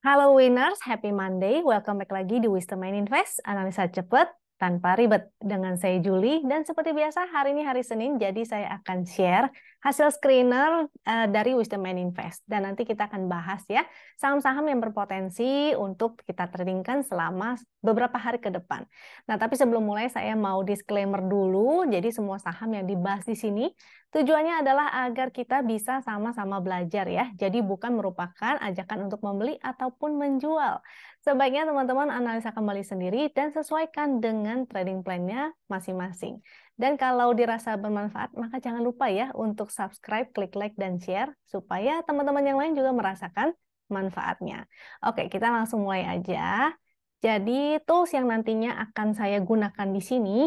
Halo winners, happy Monday. Welcome back lagi di Wisdom and Invest, analisa cepat tanpa ribet. Dengan saya Julie, dan seperti biasa hari ini hari Senin, jadi saya akan share hasil screener dari Wisdom and Invest. Dan nanti kita akan bahas ya, saham-saham yang berpotensi untuk kita tradingkan selama beberapa hari ke depan. Nah, tapi sebelum mulai saya mau disclaimer dulu, jadi semua saham yang dibahas di sini tujuannya adalah agar kita bisa sama-sama belajar ya. Jadi bukan merupakan ajakan untuk membeli ataupun menjual. Sebaiknya teman-teman analisa kembali sendiri dan sesuaikan dengan trading plan-nya masing-masing. Dan kalau dirasa bermanfaat, maka jangan lupa ya untuk subscribe, klik like, dan share supaya teman-teman yang lain juga merasakan manfaatnya. Oke, kita langsung mulai aja. Jadi tools yang nantinya akan saya gunakan di sini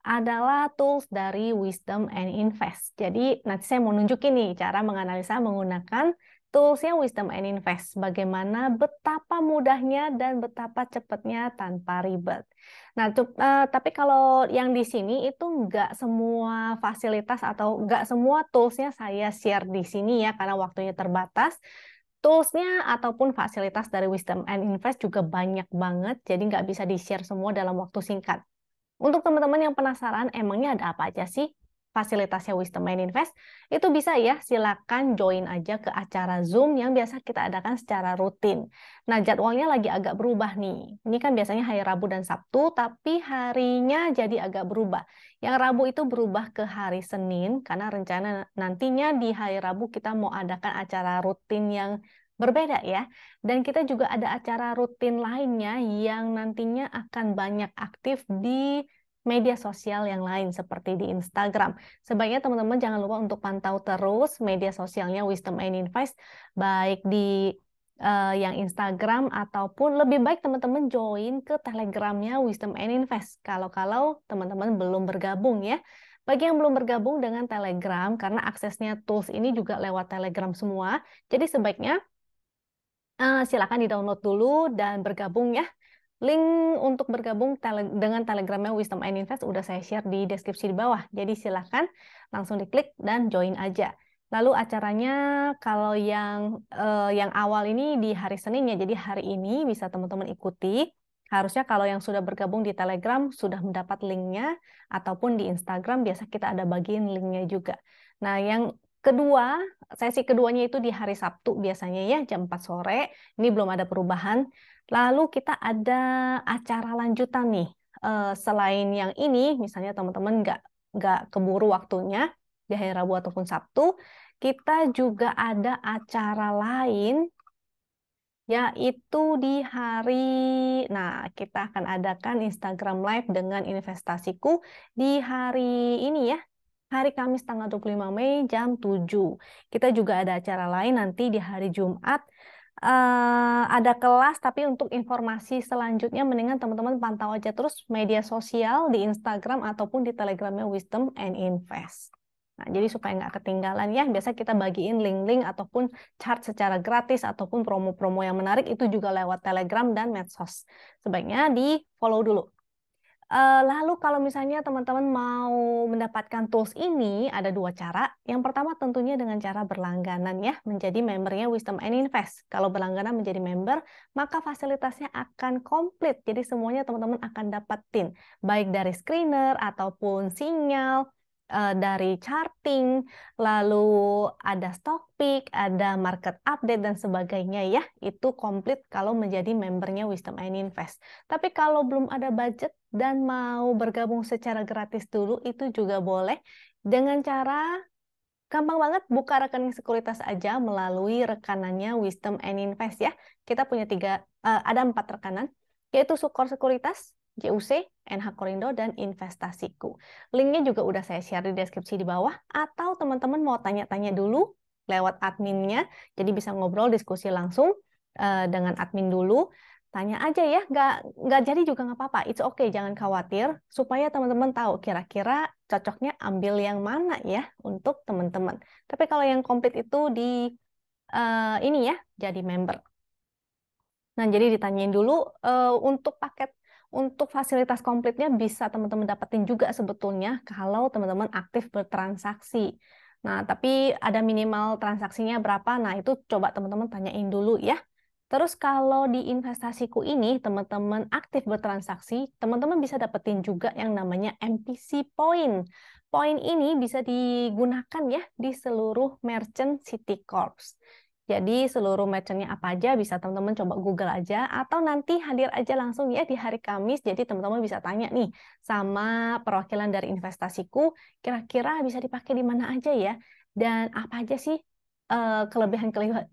adalah tools dari Wisdom and Invest. Jadi nanti saya mau nunjukin nih cara menganalisa menggunakan toolsnya Wisdom and Invest. Bagaimana betapa mudahnya dan betapa cepatnya tanpa ribet. Nah, tapi kalau yang di sini itu nggak semua fasilitas atau nggak semua toolsnya saya share di sini ya, karena waktunya terbatas. Toolsnya ataupun fasilitas dari Wisdom and Invest juga banyak banget, jadi nggak bisa di-share semua dalam waktu singkat. Untuk teman-teman yang penasaran, emangnya ada apa aja sih fasilitasnya Wisdom and Invest? Itu bisa ya, silakan join aja ke acara Zoom yang biasa kita adakan secara rutin. Nah, jadwalnya lagi agak berubah nih. Ini kan biasanya hari Rabu dan Sabtu, tapi harinya jadi agak berubah. Yang Rabu itu berubah ke hari Senin, karena rencana nantinya di hari Rabu kita mau adakan acara rutin yang berbeda ya. Dan kita juga ada acara rutin lainnya yang nantinya akan banyak aktif di media sosial yang lain seperti di Instagram. Sebaiknya teman-teman jangan lupa untuk pantau terus media sosialnya Wisdom and Invest, baik di yang Instagram ataupun lebih baik teman-teman join ke Telegramnya Wisdom and Invest. Kalau teman-teman belum bergabung ya. Bagi yang belum bergabung dengan Telegram, karena aksesnya tools ini juga lewat Telegram semua, jadi sebaiknya silakan di-download dulu dan bergabung ya. Link untuk bergabung dengan Telegramnya Wisdom and Invest udah saya share di deskripsi di bawah. Jadi silakan langsung diklik dan join aja. Lalu acaranya kalau yang awal ini di hari Senin ya. Jadi hari ini bisa teman-teman ikuti. Harusnya kalau yang sudah bergabung di Telegram sudah mendapat linknya, ataupun di Instagram biasa kita ada bagiin linknya juga. Nah, yang kedua, sesi keduanya itu di hari Sabtu biasanya ya, jam 4 sore. Ini belum ada perubahan. Lalu kita ada acara lanjutan nih. Selain yang ini, misalnya teman-teman nggak keburu waktunya di hari Rabu ataupun Sabtu, kita juga ada acara lain yaitu di hari, nah kita akan adakan Instagram Live dengan investasiku di hari ini ya, hari Kamis tanggal 25 Mei jam 7. Kita juga ada acara lain nanti di hari Jumat, ada kelas, tapi untuk informasi selanjutnya mendingan teman-teman pantau aja terus media sosial di Instagram ataupun di Telegramnya Wisdom and Invest. Nah, jadi supaya nggak ketinggalan ya, biasa kita bagiin link-link ataupun chart secara gratis ataupun promo-promo yang menarik itu juga lewat Telegram dan medsos. Sebaiknya di-follow dulu. Lalu kalau misalnya teman-teman mau mendapatkan tools ini, ada dua cara. Yang pertama tentunya dengan cara berlangganan ya, menjadi membernya Wisdom and Invest. Kalau berlangganan menjadi member, maka fasilitasnya akan komplit. Jadi semuanya teman-teman akan dapetin, baik dari screener ataupun sinyal, dari charting, lalu ada stock pick, ada market update dan sebagainya ya. Itu komplit kalau menjadi membernya Wisdom and Invest. Tapi kalau belum ada budget dan mau bergabung secara gratis dulu, itu juga boleh dengan cara gampang banget, buka rekening sekuritas aja melalui rekanannya Wisdom and Invest ya. Kita punya ada 4 rekanan, yaitu Sukor Sekuritas, JUC, NH Korindo, dan Investasiku. Linknya juga udah saya share di deskripsi di bawah, atau teman-teman mau tanya-tanya dulu lewat adminnya, jadi bisa ngobrol diskusi langsung dengan admin dulu. Tanya aja ya, nggak jadi juga nggak apa-apa, it's okay, jangan khawatir, supaya teman-teman tahu kira-kira cocoknya ambil yang mana ya untuk teman-teman. Tapi kalau yang komplit itu di ini ya, jadi member. Nah, jadi ditanyain dulu untuk paket, untuk fasilitas komplitnya bisa teman-teman dapetin juga sebetulnya kalau teman-teman aktif bertransaksi. Nah, tapi ada minimal transaksinya berapa, nah itu coba teman-teman tanyain dulu ya. Terus kalau di investasiku ini teman-teman aktif bertransaksi, teman-teman bisa dapetin juga yang namanya MPC Point. Point ini bisa digunakan ya di seluruh merchant Citicorp. Jadi seluruh merchantnya apa aja bisa teman-teman coba Google aja atau nanti hadir aja langsung ya di hari Kamis. Jadi teman-teman bisa tanya nih sama perwakilan dari investasiku, kira-kira bisa dipakai di mana aja ya dan apa aja sih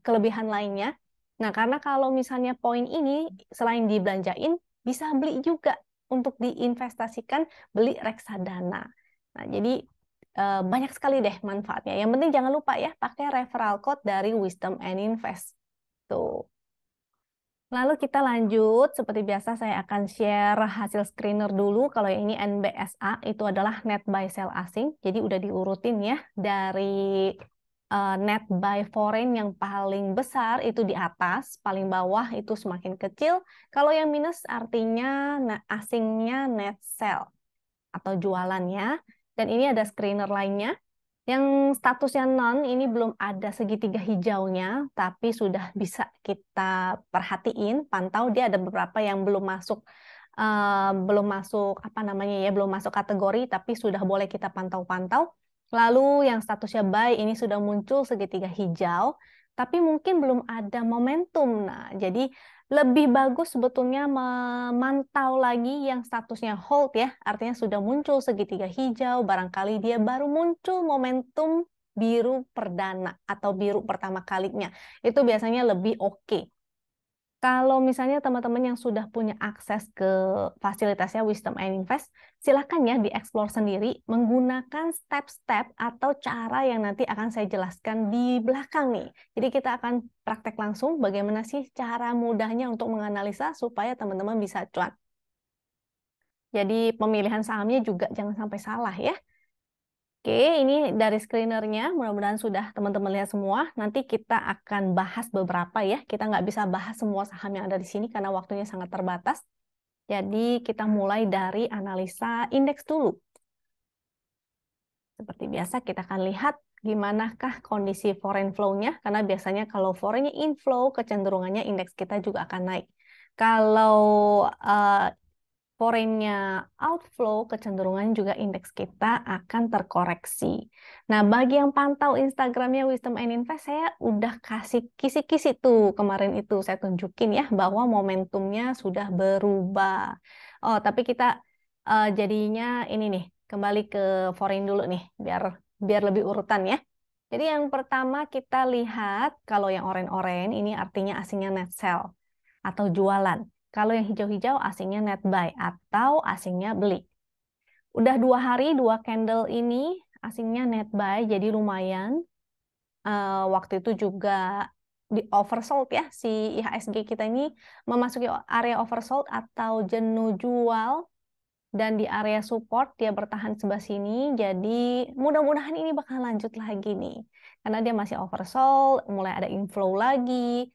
kelebihan lainnya. Nah, karena kalau misalnya poin ini selain dibelanjain, bisa beli juga untuk diinvestasikan, beli reksadana. Nah, jadi banyak sekali deh manfaatnya. Yang penting jangan lupa ya, pakai referral code dari Wisdom and Invest. Tuh. Lalu kita lanjut, seperti biasa saya akan share hasil screener dulu. Kalau yang ini NBSA, itu adalah net buy sell asing. Jadi udah diurutin ya, dari net buy foreign yang paling besar itu di atas, paling bawah itu semakin kecil. Kalau yang minus artinya asingnya net sell atau jualannya. Dan ini ada screener lainnya. Yang statusnya non ini belum ada segitiga hijaunya, tapi sudah bisa kita perhatiin, pantau dia ada beberapa yang belum masuk apa namanya ya, belum masuk kategori, tapi sudah boleh kita pantau-pantau. Lalu yang statusnya buy ini sudah muncul segitiga hijau, tapi mungkin belum ada momentum. Nah, jadi lebih bagus sebetulnya memantau lagi yang statusnya hold ya, artinya sudah muncul segitiga hijau, barangkali dia baru muncul momentum biru perdana atau biru pertama kalinya. Itu biasanya lebih oke. Kalau misalnya teman-teman yang sudah punya akses ke fasilitasnya Wisdom and Invest, silakan ya dieksplor sendiri menggunakan step-step atau cara yang nanti akan saya jelaskan di belakang nih. Jadi kita akan praktek langsung bagaimana sih cara mudahnya untuk menganalisa supaya teman-teman bisa cuan. Jadi pemilihan sahamnya juga jangan sampai salah ya. Oke, ini dari screenernya. Mudah-mudahan sudah teman-teman lihat semua. Nanti kita akan bahas beberapa ya. Kita nggak bisa bahas semua saham yang ada di sini karena waktunya sangat terbatas. Jadi kita mulai dari analisa indeks dulu. Seperti biasa kita akan lihat gimanakah kondisi foreign flow-nya. Karena biasanya kalau foreign inflow, kecenderungannya indeks kita juga akan naik. Kalau foreign-nya outflow, kecenderungan juga indeks kita akan terkoreksi. Nah, bagi yang pantau Instagramnya Wisdom and Invest, saya udah kasih kisi-kisi tuh kemarin itu saya tunjukin ya bahwa momentumnya sudah berubah. Oh, tapi kita jadinya ini nih, kembali ke foreign dulu nih, biar lebih urutan ya. Jadi yang pertama kita lihat kalau yang oranye-oranye ini artinya asingnya net sell atau jualan. Kalau yang hijau-hijau asingnya net buy atau asingnya beli. Udah 2 hari, 2 candle ini asingnya net buy, jadi lumayan. Waktu itu juga di oversold ya, si IHSG kita ini memasuki area oversold atau jenuh jual. Dan di area support dia bertahan sebelah sini, jadi mudah-mudahan ini bakal lanjut lagi nih. Karena dia masih oversold, mulai ada inflow lagi,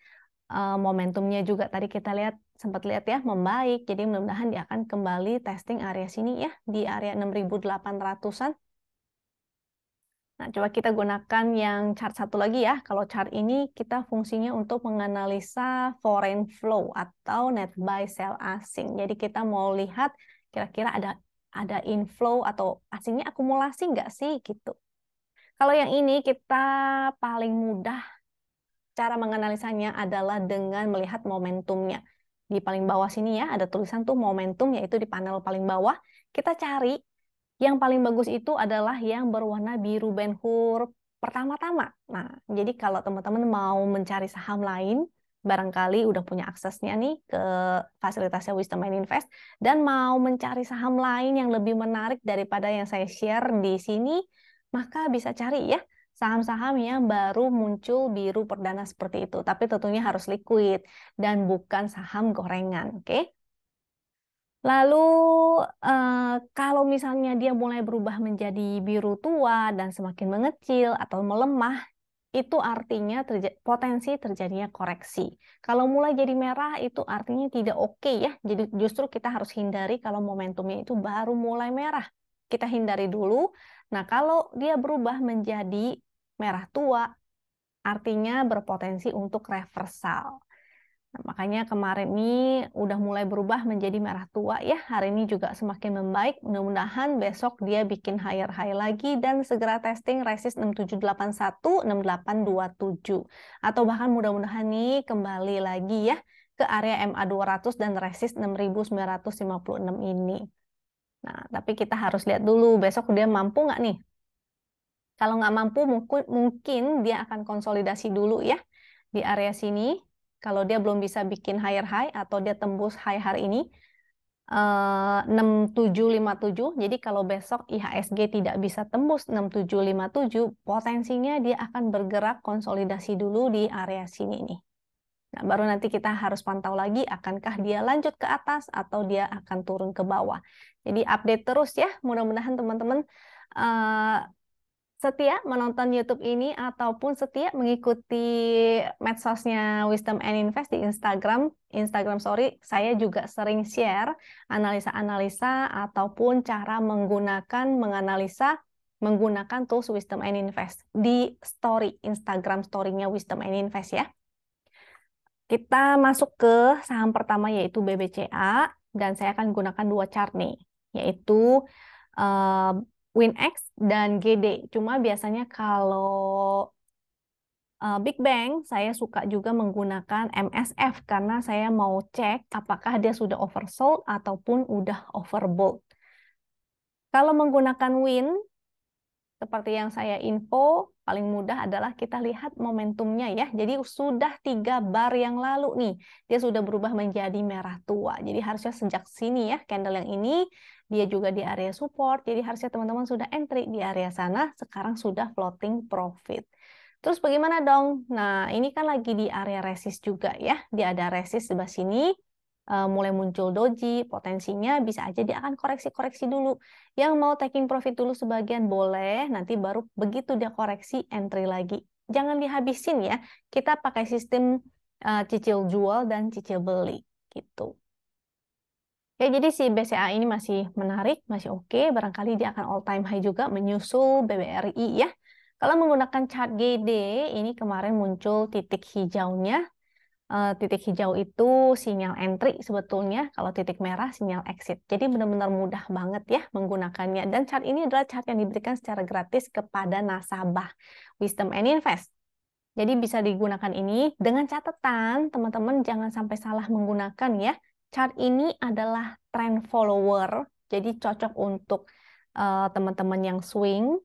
momentumnya juga tadi kita sempat lihat ya membaik, jadi mudah-mudahan dia akan kembali testing area sini ya di area 6.800-an. Nah, coba kita gunakan yang chart satu lagi ya. Kalau chart ini kita fungsinya untuk menganalisa foreign flow atau net buy sell asing. Jadi kita mau lihat kira-kira ada inflow atau asingnya akumulasi nggak sih gitu. Kalau yang ini kita paling mudah cara menganalisanya adalah dengan melihat momentumnya. Di paling bawah sini ya, ada tulisan tuh momentum, yaitu di panel paling bawah. Kita cari yang paling bagus itu adalah yang berwarna biru Ben Hur pertama-tama. Nah, jadi kalau teman-teman mau mencari saham lain, barangkali udah punya aksesnya nih ke fasilitasnya Wisdom and Invest, dan mau mencari saham lain yang lebih menarik daripada yang saya share di sini, maka bisa cari ya saham-saham yang baru muncul biru perdana seperti itu. Tapi tentunya harus liquid dan bukan saham gorengan. Oke? Lalu kalau misalnya dia mulai berubah menjadi biru tua dan semakin mengecil atau melemah, itu artinya potensi terjadinya koreksi. Kalau mulai jadi merah, itu artinya tidak oke ya. Jadi justru kita harus hindari kalau momentumnya itu baru mulai merah. Kita hindari dulu. Nah, kalau dia berubah menjadi merah tua, artinya berpotensi untuk reversal. Nah, makanya kemarin ini udah mulai berubah menjadi merah tua ya. Hari ini juga semakin membaik. Mudah-mudahan besok dia bikin higher high lagi dan segera testing resist 6781, 6827. Atau bahkan mudah-mudahan nih kembali lagi ya ke area MA 200 dan resist 6956 ini. Nah, tapi kita harus lihat dulu besok dia mampu nggak nih. Kalau nggak mampu, mungkin dia akan konsolidasi dulu ya di area sini. Kalau dia belum bisa bikin higher high atau dia tembus high hari ini 6757. Jadi kalau besok IHSG tidak bisa tembus 6757, potensinya dia akan bergerak konsolidasi dulu di area sini nih. Nah, baru nanti kita harus pantau lagi akankah dia lanjut ke atas atau dia akan turun ke bawah. Jadi update terus ya. Mudah-mudahan teman-teman setia menonton YouTube ini ataupun setia mengikuti medsosnya Wisdom and Invest di Instagram Story. Saya juga sering share analisa-analisa ataupun cara menganalisa menggunakan tools Wisdom and Invest di Instagram Story-nya Wisdom and Invest ya. Kita masuk ke saham pertama yaitu BBCA dan saya akan gunakan dua chart nih, yaitu WinX dan GD. Cuma biasanya kalau Big Bang saya suka juga menggunakan MSF karena saya mau cek apakah dia sudah oversold ataupun udah overbought. Kalau menggunakan Win seperti yang saya info, paling mudah adalah kita lihat momentumnya ya. Jadi sudah 3 bar yang lalu nih, dia sudah berubah menjadi merah tua. Jadi harusnya sejak sini ya, candle yang ini, dia juga di area support. Jadi harusnya teman-teman sudah entry di area sana, sekarang sudah floating profit. Terus bagaimana dong? Nah, ini kan lagi di area resist juga ya. Dia ada resist sebelah sini, mulai muncul doji, potensinya bisa aja dia akan koreksi-koreksi dulu. Yang mau taking profit dulu sebagian boleh, nanti baru begitu dia koreksi entry lagi. Jangan dihabisin ya, kita pakai sistem cicil jual dan cicil beli gitu. Ya, jadi si BCA ini masih menarik, masih oke. Barangkali dia akan all time high juga menyusul BBRI ya. Kalau menggunakan chart GD, ini kemarin muncul titik hijaunya. Titik hijau itu sinyal entry sebetulnya, kalau titik merah sinyal exit. Jadi benar-benar mudah banget ya menggunakannya. Dan chart ini adalah chart yang diberikan secara gratis kepada nasabah Wisdom and Invest. Jadi bisa digunakan ini dengan catatan teman-teman jangan sampai salah menggunakan ya. Chart ini adalah trend follower, jadi cocok untuk teman-teman yang swing.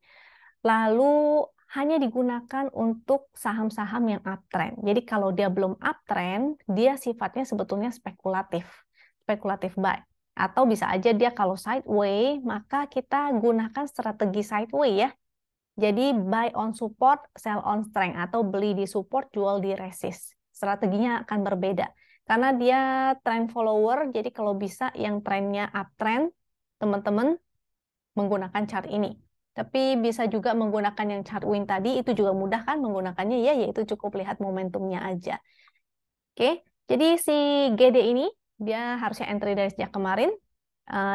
Lalu hanya digunakan untuk saham-saham yang uptrend. Jadi kalau dia belum uptrend, dia sifatnya sebetulnya spekulatif. Spekulatif buy. Atau bisa aja dia kalau sideway, maka kita gunakan strategi sideway ya. Jadi buy on support, sell on strength. Atau beli di support, jual di resist. Strateginya akan berbeda. Karena dia trend follower, jadi kalau bisa yang trendnya uptrend, teman-teman menggunakan chart ini. Tapi bisa juga menggunakan yang chart win tadi, itu juga mudah kan menggunakannya ya, yaitu cukup lihat momentumnya aja. Oke, jadi si GD ini, dia harusnya entry dari sejak kemarin,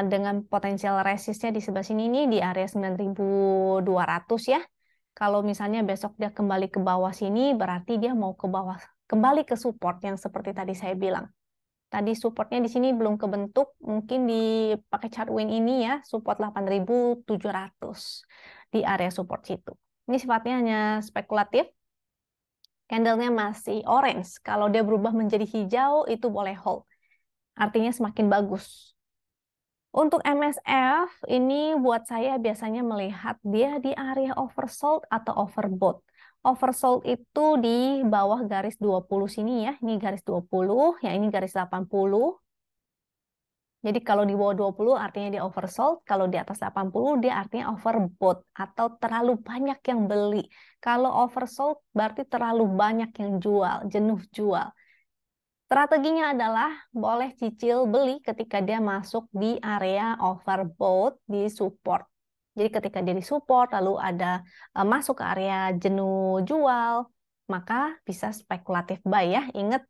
dengan potensial resistnya di sebelah sini nih, di area 9.200 ya. Kalau misalnya besok dia kembali ke bawah sini, berarti dia mau ke bawah, kembali ke support yang seperti tadi saya bilang. Tadi supportnya di sini belum kebentuk, mungkin dipakai chart win ini ya, support 8.700 di area support situ. Ini sifatnya hanya spekulatif, candlenya masih orange. Kalau dia berubah menjadi hijau, itu boleh hold. Artinya semakin bagus. Untuk MSF, ini buat saya biasanya melihat dia di area oversold atau overbought. Oversold itu di bawah garis 20 sini ya. Ini garis 20, yang ini garis 80. Jadi kalau di bawah 20 artinya dia oversold, kalau di atas 80 dia artinya overbought atau terlalu banyak yang beli. Kalau oversold berarti terlalu banyak yang jual, jenuh jual. Strateginya adalah boleh cicil beli ketika dia masuk di area overbought di support. Jadi ketika dia di support lalu ada masuk ke area jenuh jual, maka bisa spekulatif buy ya. Ingat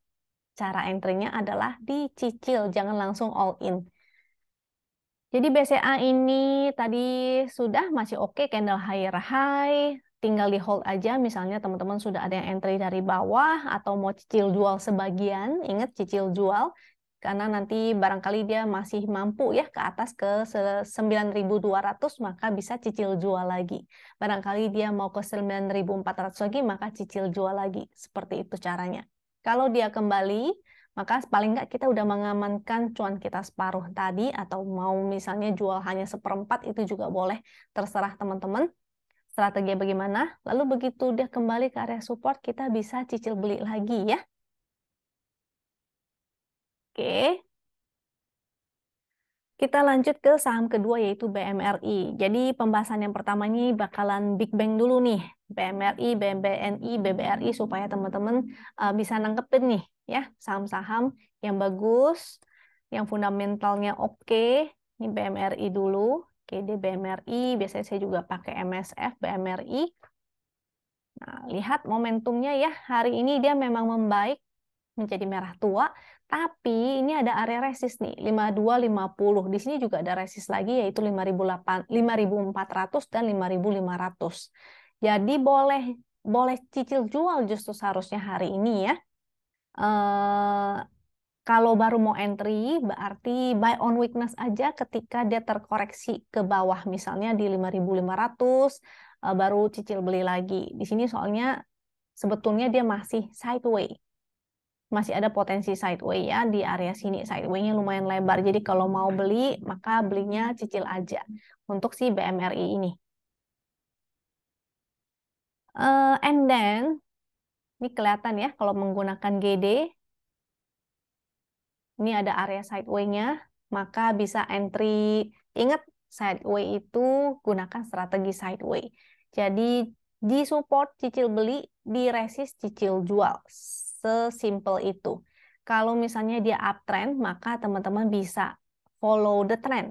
cara entry-nya adalah dicicil, jangan langsung all in. Jadi BCA ini tadi sudah masih oke, candle higher high, tinggal di hold aja, misalnya teman-teman sudah ada yang entry dari bawah atau mau cicil jual sebagian, ingat cicil jual, karena nanti barangkali dia masih mampu ya ke atas ke 9.200 maka bisa cicil jual lagi. Barangkali dia mau ke 9.400 lagi maka cicil jual lagi. Seperti itu caranya. Kalau dia kembali, maka paling nggak kita udah mengamankan cuan kita separuh tadi, atau mau misalnya jual hanya seperempat itu juga boleh, terserah teman-teman. Strategi bagaimana? Lalu begitu dia kembali ke area support, kita bisa cicil beli lagi ya. Oke. Kita lanjut ke saham kedua yaitu BMRI. Jadi pembahasan yang pertama ini bakalan Big Bang dulu nih. BMRI, BBNI, BBRI supaya teman-teman bisa nangkepin nih ya saham-saham yang bagus, yang fundamentalnya oke. Ini BMRI dulu. Oke, di BMRI biasanya saya juga pakai MSF BMRI. Nah, lihat momentumnya ya. Hari ini dia memang membaik menjadi merah tua, tapi ini ada area resist nih, 5250. Di sini juga ada resist lagi yaitu 5.400 dan 5.500. Jadi boleh cicil jual justru seharusnya hari ini ya. Kalau baru mau entry, berarti buy on weakness aja ketika dia terkoreksi ke bawah, misalnya di 5.500, baru cicil beli lagi. Di sini soalnya sebetulnya dia masih sideways. Masih ada potensi sideway ya di area sini. Sideway-nya lumayan lebar. Jadi kalau mau beli, maka belinya cicil aja untuk si BMRI ini. And then, ini kelihatan ya kalau menggunakan GD, ini ada area sideway-nya, maka bisa entry. Ingat, sideway itu gunakan strategi sideway. Jadi di support cicil beli, di resist cicil jual. Sesimpel itu. Kalau misalnya dia uptrend, maka teman-teman bisa follow the trend.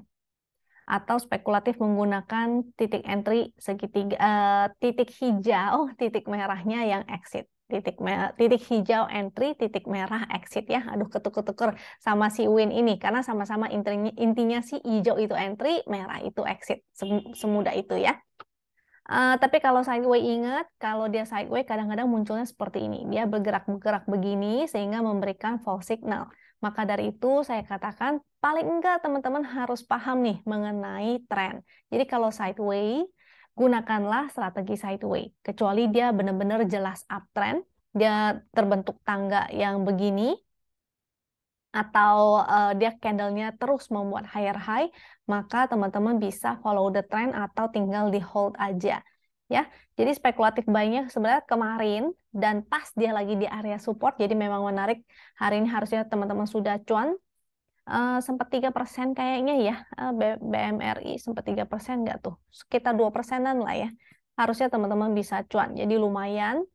Atau spekulatif menggunakan titik entry segitiga, titik hijau, titik merahnya yang exit. Titik hijau entry, titik merah exit ya. Aduh, ketuker-tuker sama si Win ini. Karena sama-sama intinya si hijau itu entry, merah itu exit. Semudah itu ya. Tapi kalau sideway, ingat, kalau dia sideway kadang-kadang munculnya seperti ini. Dia bergerak-bergerak begini sehingga memberikan false signal. Maka dari itu saya katakan paling enggak teman-teman harus paham nih mengenai tren. Jadi kalau sideway, gunakanlah strategi sideway. Kecuali dia benar-benar jelas uptrend, dia terbentuk tangga yang begini, atau dia candlenya terus membuat higher high, maka teman-teman bisa follow the trend atau tinggal di hold aja. Ya, jadi spekulatif buy-nya sebenarnya kemarin dan pas dia lagi di area support, jadi memang menarik. Hari ini harusnya teman-teman sudah cuan. Sempat 3% kayaknya ya, BMRI sempat 3% nggak tuh? Sekitar 2%-an lah ya. Harusnya teman-teman bisa cuan, jadi lumayan.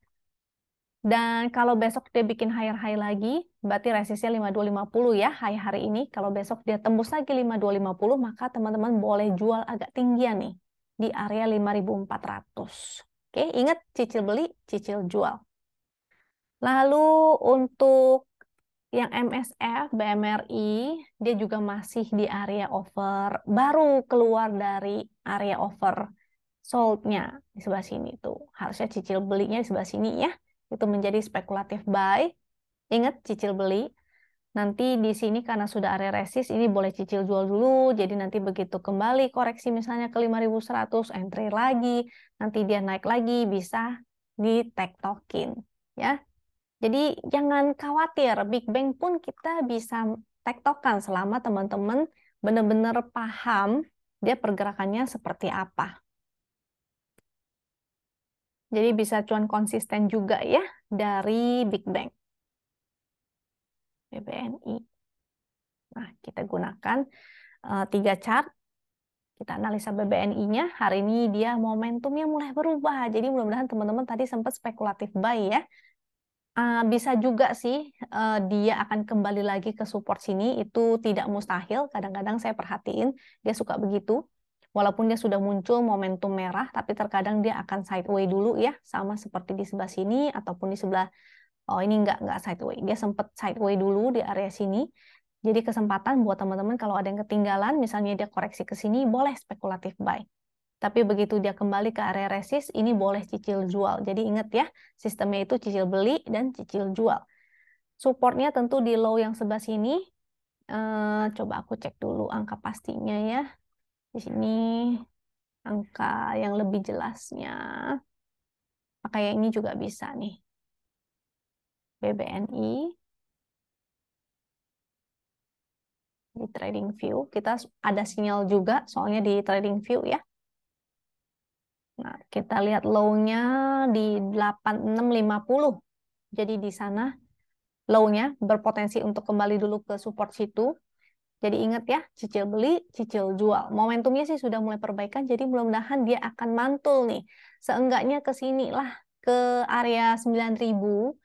Dan kalau besok dia bikin higher high lagi, berarti resistnya 5250 ya, high hari ini. Kalau besok dia tembus lagi 5250, maka teman-teman boleh jual agak tinggian nih, di area 5400. Oke, ingat cicil beli, cicil jual. Lalu untuk yang MSF, BMRI, dia juga masih di area over, baru keluar dari area over sold-nya di sebelah sini tuh. Harusnya cicil belinya di sebelah sini ya. Itu menjadi spekulatif buy. Ingat cicil beli. Nanti di sini karena sudah area resist, ini boleh cicil jual dulu. Jadi nanti begitu kembali koreksi misalnya ke 5100, entry lagi. Nanti dia naik lagi, bisa di tektokin ya. Jadi jangan khawatir, Big Bang pun kita bisa tektokan selama teman-teman benar-benar paham dia pergerakannya seperti apa. Jadi bisa cuan konsisten juga ya dari Big Bang. BBNI. Nah, kita gunakan 3 chart. Kita analisa BBNI-nya. Hari ini dia momentumnya mulai berubah. Jadi mudah-mudahan teman-teman tadi sempat spekulatif buy ya. Bisa juga sih dia akan kembali lagi ke support sini. Itu tidak mustahil. Kadang-kadang saya perhatiin dia suka begitu. Walaupun dia sudah muncul momentum merah, tapi terkadang dia akan sideway dulu ya, sama seperti di sebelah sini ataupun di sebelah, oh ini nggak sideway, dia sempat sideway dulu di area sini. Jadi kesempatan buat teman-teman kalau ada yang ketinggalan, misalnya dia koreksi ke sini, boleh spekulatif buy. Tapi begitu dia kembali ke area resist, ini boleh cicil jual. Jadi ingat ya, sistemnya itu cicil beli dan cicil jual. Supportnya tentu di low yang sebelah sini. Coba aku cek dulu angka pastinya ya. Di sini angka yang lebih jelasnya. Pakai yang ini juga bisa nih. BBNI. Di trading view. Kita ada sinyal juga soalnya di trading view ya. Nah, kita lihat low-nya di 8650. Jadi di sana low-nya berpotensi untuk kembali dulu ke support situ. Jadi ingat ya, cicil beli, cicil jual. Momentumnya sih sudah mulai perbaikan, jadi mudah-mudahan dia akan mantul nih. Seenggaknya ke sini lah, ke area 9000,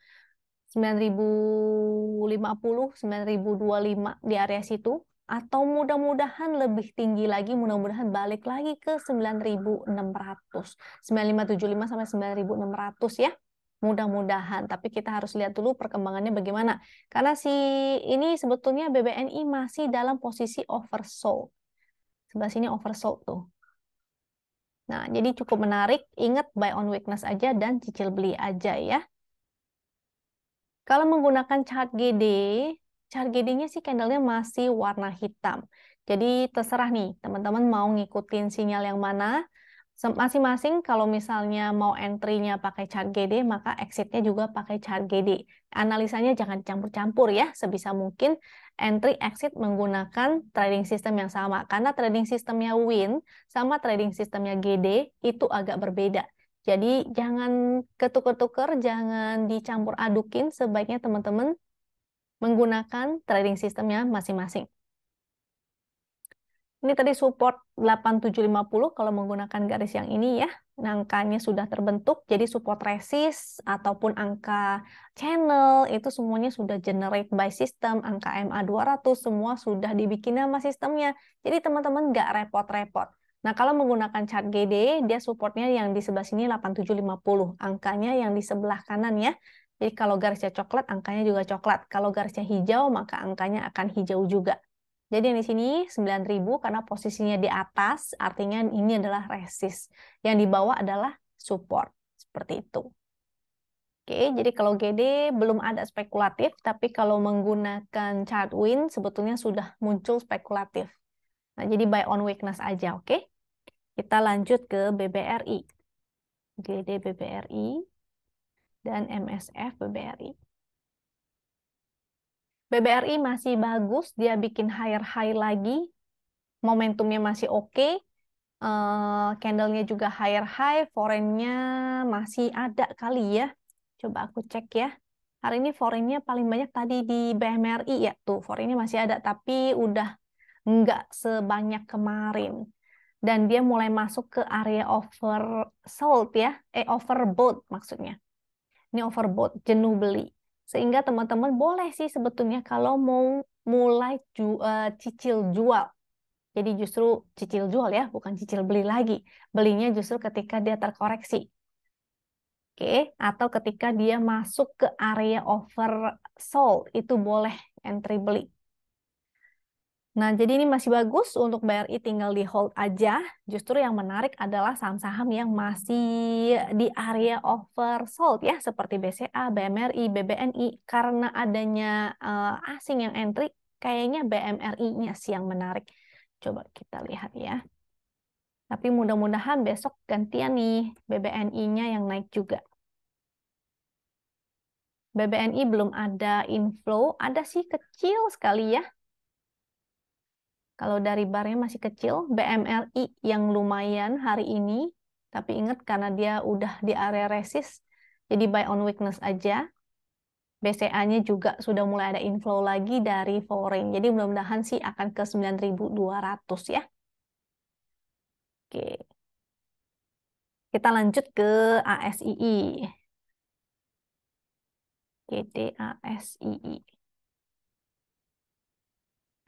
9050, 9025 di area situ. Atau mudah-mudahan lebih tinggi lagi, mudah-mudahan balik lagi ke 9600. 9575 sampai 9600 ya. Mudah-mudahan, tapi kita harus lihat dulu perkembangannya bagaimana. Karena ini sebetulnya BBNI masih dalam posisi oversold. Sebelah sini oversold tuh. Nah, jadi cukup menarik. Ingat buy on weakness aja dan cicil beli aja ya. Kalau menggunakan chart GD-nya sih candlenya masih warna hitam. Jadi terserah nih, teman-teman mau ngikutin sinyal yang mana. Masing-masing kalau misalnya mau entry-nya pakai chart GD, maka exit-nya juga pakai chart GD. Analisanya jangan dicampur-campur ya, sebisa mungkin entry exit menggunakan trading system yang sama. Karena trading sistemnya Win sama trading sistemnya GD itu agak berbeda. Jadi jangan ketukar-tukar, jangan dicampur adukin, sebaiknya teman-teman menggunakan trading sistemnya masing-masing. Ini tadi support 8750 kalau menggunakan garis yang ini ya. Angkanya sudah terbentuk, jadi support resist ataupun angka channel itu semuanya sudah generate by system, angka MA 200 semua sudah dibikin nama sistemnya. Jadi teman-teman nggak repot-repot. Nah, kalau menggunakan chart GD, dia supportnya yang di sebelah sini 8750, angkanya yang di sebelah kanan ya. Jadi kalau garisnya coklat, angkanya juga coklat. Kalau garisnya hijau, maka angkanya akan hijau juga. Jadi yang di sini 9000 karena posisinya di atas, artinya ini adalah resist. Yang di bawah adalah support. Seperti itu. Oke, jadi kalau GD belum ada spekulatif, tapi kalau menggunakan chart win sebetulnya sudah muncul spekulatif. Nah, jadi buy on weakness aja, oke? Kita lanjut ke BBRI. GD BBRI dan MSF BBRI. BBRI masih bagus, dia bikin higher high lagi, momentumnya masih oke, candlenya juga higher high, foreign-nya masih ada kali ya. Coba aku cek ya. Hari ini foreign-nya paling banyak tadi di BMRI ya, tuh foreign-nya masih ada, tapi udah nggak sebanyak kemarin. Dan dia mulai masuk ke area oversold ya, overbought maksudnya. Ini overbought, jenuh beli. Sehingga teman-teman boleh sih sebetulnya kalau mau mulai cicil jual. Jadi justru cicil jual ya, bukan cicil beli lagi. Belinya justru ketika dia terkoreksi. Oke, atau ketika dia masuk ke area oversold, itu boleh entry beli. Nah, jadi ini masih bagus untuk BRI tinggal di hold aja. Justru yang menarik adalah saham-saham yang masih di area oversold ya, seperti BCA, BMRI, BBNI. Karena adanya asing yang entry, kayaknya BMRI-nya sih yang menarik. Coba kita lihat ya. Tapi mudah-mudahan besok gantian nih BBNI-nya yang naik juga. BBNI belum ada inflow, ada sih kecil sekali ya. Kalau dari barnya masih kecil, BMRI yang lumayan hari ini, tapi ingat karena dia udah di area resist, jadi buy on weakness aja. BCA-nya juga sudah mulai ada inflow lagi dari foreign, jadi mudah-mudahan sih akan ke 9200 ya. Oke. Kita lanjut ke ASII. GD ASII.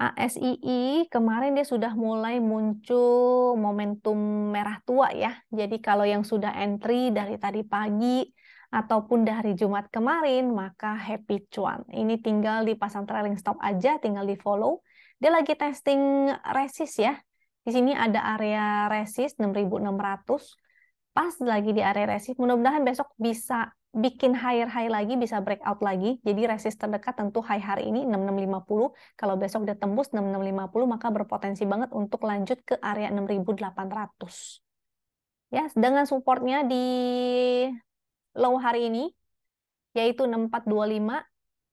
ASII kemarin dia sudah mulai muncul momentum merah tua ya. Jadi kalau yang sudah entry dari tadi pagi ataupun dari Jumat kemarin, maka happy cuan. Ini tinggal dipasang trailing stop aja, tinggal di follow. Dia lagi testing resist ya. Di Di sini ada area resist 6.600. Pas lagi di area resist, mudah-mudahan besok bisa bikin higher high lagi, bisa breakout lagi. Jadi resist terdekat tentu high hari ini 6650. Kalau besok udah tembus 6650, maka berpotensi banget untuk lanjut ke area 6800. Ya, dengan supportnya di low hari ini, yaitu 6425,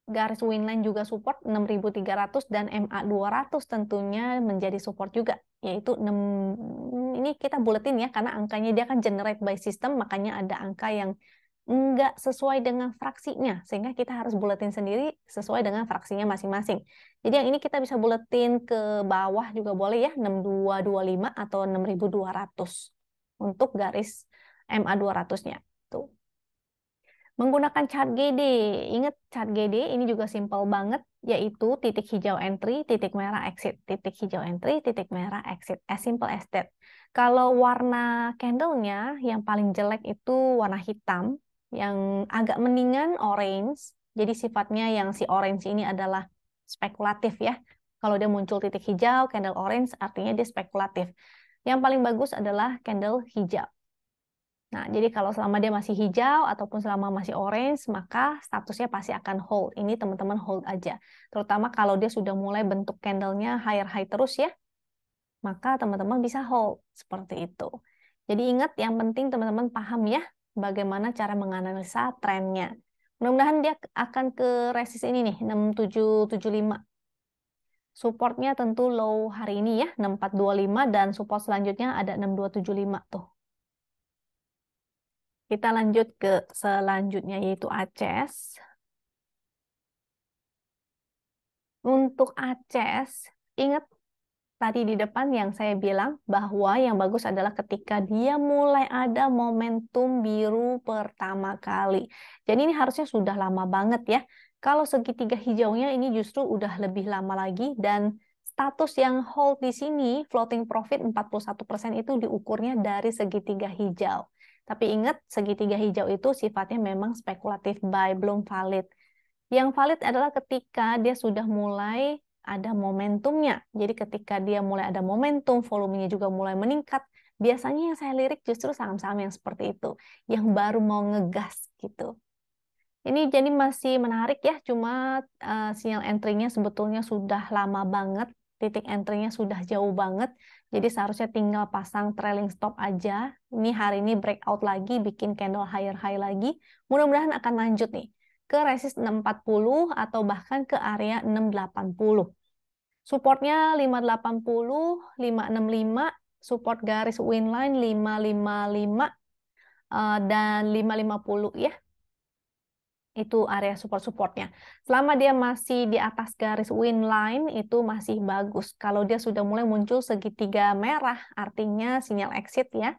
garis winline juga support 6.300 dan MA 200 tentunya menjadi support juga, yaitu 6. Ini kita buletin ya karena angkanya dia kan generate by system, makanya ada angka yang enggak sesuai dengan fraksinya, sehingga kita harus buletin sendiri sesuai dengan fraksinya masing-masing. Jadi yang ini kita bisa buletin ke bawah juga boleh ya, 6225 atau 6.200 untuk garis MA 200-nya. Tuh. Menggunakan chart GD. Ingat chart GD ini juga simple banget, yaitu titik hijau entry, titik merah exit. Titik hijau entry, titik merah exit. As simple as that. Kalau warna candlenya yang paling jelek itu warna hitam, yang agak mendingan orange. Jadi sifatnya yang si orange ini adalah spekulatif ya. Kalau dia muncul titik hijau, candle orange, artinya dia spekulatif. Yang paling bagus adalah candle hijau. Nah, jadi kalau selama dia masih hijau ataupun selama masih orange, maka statusnya pasti akan hold. Ini teman-teman hold aja. Terutama kalau dia sudah mulai bentuk candlenya higher high terus ya, maka teman-teman bisa hold. Seperti itu. Jadi ingat, yang penting teman-teman paham ya, bagaimana cara menganalisa trennya. Mudah-mudahan dia akan ke resist ini nih, 6775. Supportnya tentu low hari ini ya, 6425, dan support selanjutnya ada 6275 tuh. Kita lanjut ke selanjutnya, yaitu ACES. Untuk ACES, ingat tadi di depan yang saya bilang bahwa yang bagus adalah ketika dia mulai ada momentum biru pertama kali. Jadi ini harusnya sudah lama banget ya. Kalau segitiga hijaunya ini justru udah lebih lama lagi, dan status yang hold di sini, floating profit 41% itu diukurnya dari segitiga hijau. Tapi ingat, segitiga hijau itu sifatnya memang spekulatif buy, belum valid. Yang valid adalah ketika dia sudah mulai ada momentumnya. Jadi ketika dia mulai ada momentum, volumenya juga mulai meningkat, biasanya yang saya lirik justru saham-saham yang seperti itu, yang baru mau ngegas gitu. Ini jadi masih menarik ya, cuma sinyal entry-nya sebetulnya sudah lama banget, titik entry-nya sudah jauh banget, jadi seharusnya tinggal pasang trailing stop aja. Ini hari ini breakout lagi, bikin candle higher high lagi, mudah-mudahan akan lanjut nih ke resist 640 atau bahkan ke area 680. Supportnya 580, 565, support garis winline 555 dan 550 ya. Itu area support-supportnya. Selama dia masih di atas garis winline, itu masih bagus. Kalau dia sudah mulai muncul segitiga merah, artinya sinyal exit ya.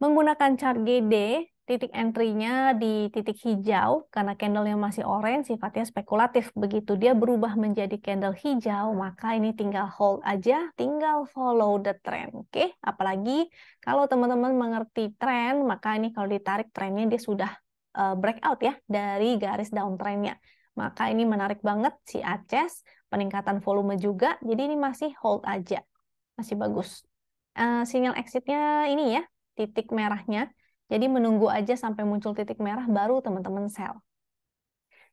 Menggunakan chart GD, titik entry-nya di titik hijau, karena candle-nya masih orange, sifatnya spekulatif. Begitu dia berubah menjadi candle hijau, maka ini tinggal hold aja, tinggal follow the trend. Oke? Apalagi kalau teman-teman mengerti trend, maka ini kalau ditarik trennya dia sudah breakout ya dari garis downtrend-nya. Maka ini menarik banget si ACES, peningkatan volume juga, jadi ini masih hold aja, masih bagus. Sinyal exit-nya ini ya, titik merahnya. Jadi menunggu aja sampai muncul titik merah baru teman-teman sell.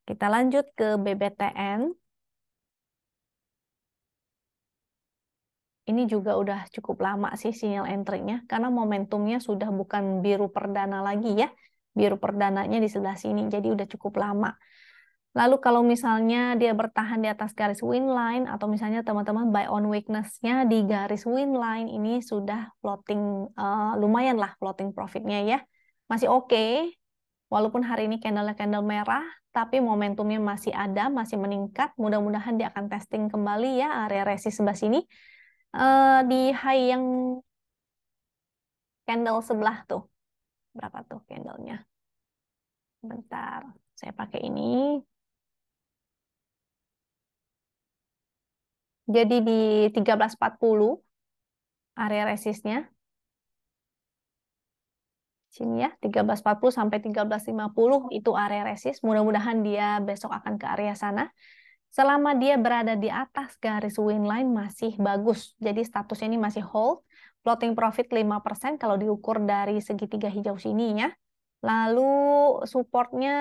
Kita lanjut ke BBTN. Ini juga udah cukup lama sih sinyal entry-nya, karena momentumnya sudah bukan biru perdana lagi ya. Biru perdananya di sebelah sini, jadi udah cukup lama. Lalu kalau misalnya dia bertahan di atas garis winline, atau misalnya teman-teman buy on weakness-nya di garis winline, ini sudah floating, lumayan lah floating profit-nya ya. Masih oke, walaupun hari ini candle merah, tapi momentumnya masih ada, masih meningkat. Mudah-mudahan dia akan testing kembali ya area resist sebelah sini. Di high yang candle sebelah tuh. Berapa tuh candlenya? Bentar, saya pakai ini. Jadi di 1340 area resistnya. Sini ya, 1340 sampai 1350 itu area resist. Mudah-mudahan dia besok akan ke area sana. Selama dia berada di atas garis win line masih bagus. Jadi statusnya ini masih hold. Floating profit 5% kalau diukur dari segitiga hijau sini ya. Lalu supportnya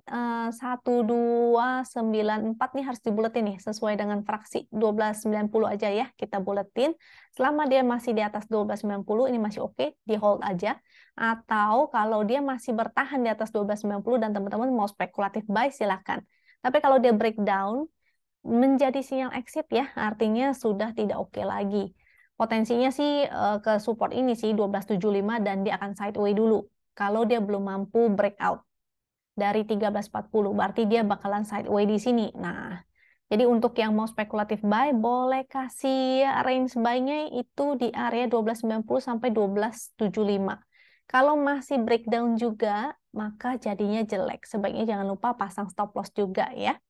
1294 nih harus dibuletin nih sesuai dengan fraksi 1290 aja ya kita buletin. Selama dia masih di atas 1290 ini masih oke, di hold aja. Atau kalau dia masih bertahan di atas 1290 dan teman-teman mau spekulatif buy silahkan. Tapi kalau dia breakdown menjadi sinyal exit ya, artinya sudah tidak oke lagi. Potensinya sih ke support ini sih 1275 dan dia akan sideway dulu. Kalau dia belum mampu breakout dari 1340, berarti dia bakalan sideway di sini. Nah, jadi untuk yang mau spekulatif buy, boleh kasih range buy-nya itu di area 1290 sampai 1275. Kalau masih breakdown juga, maka jadinya jelek. Sebaiknya jangan lupa pasang stop loss juga ya.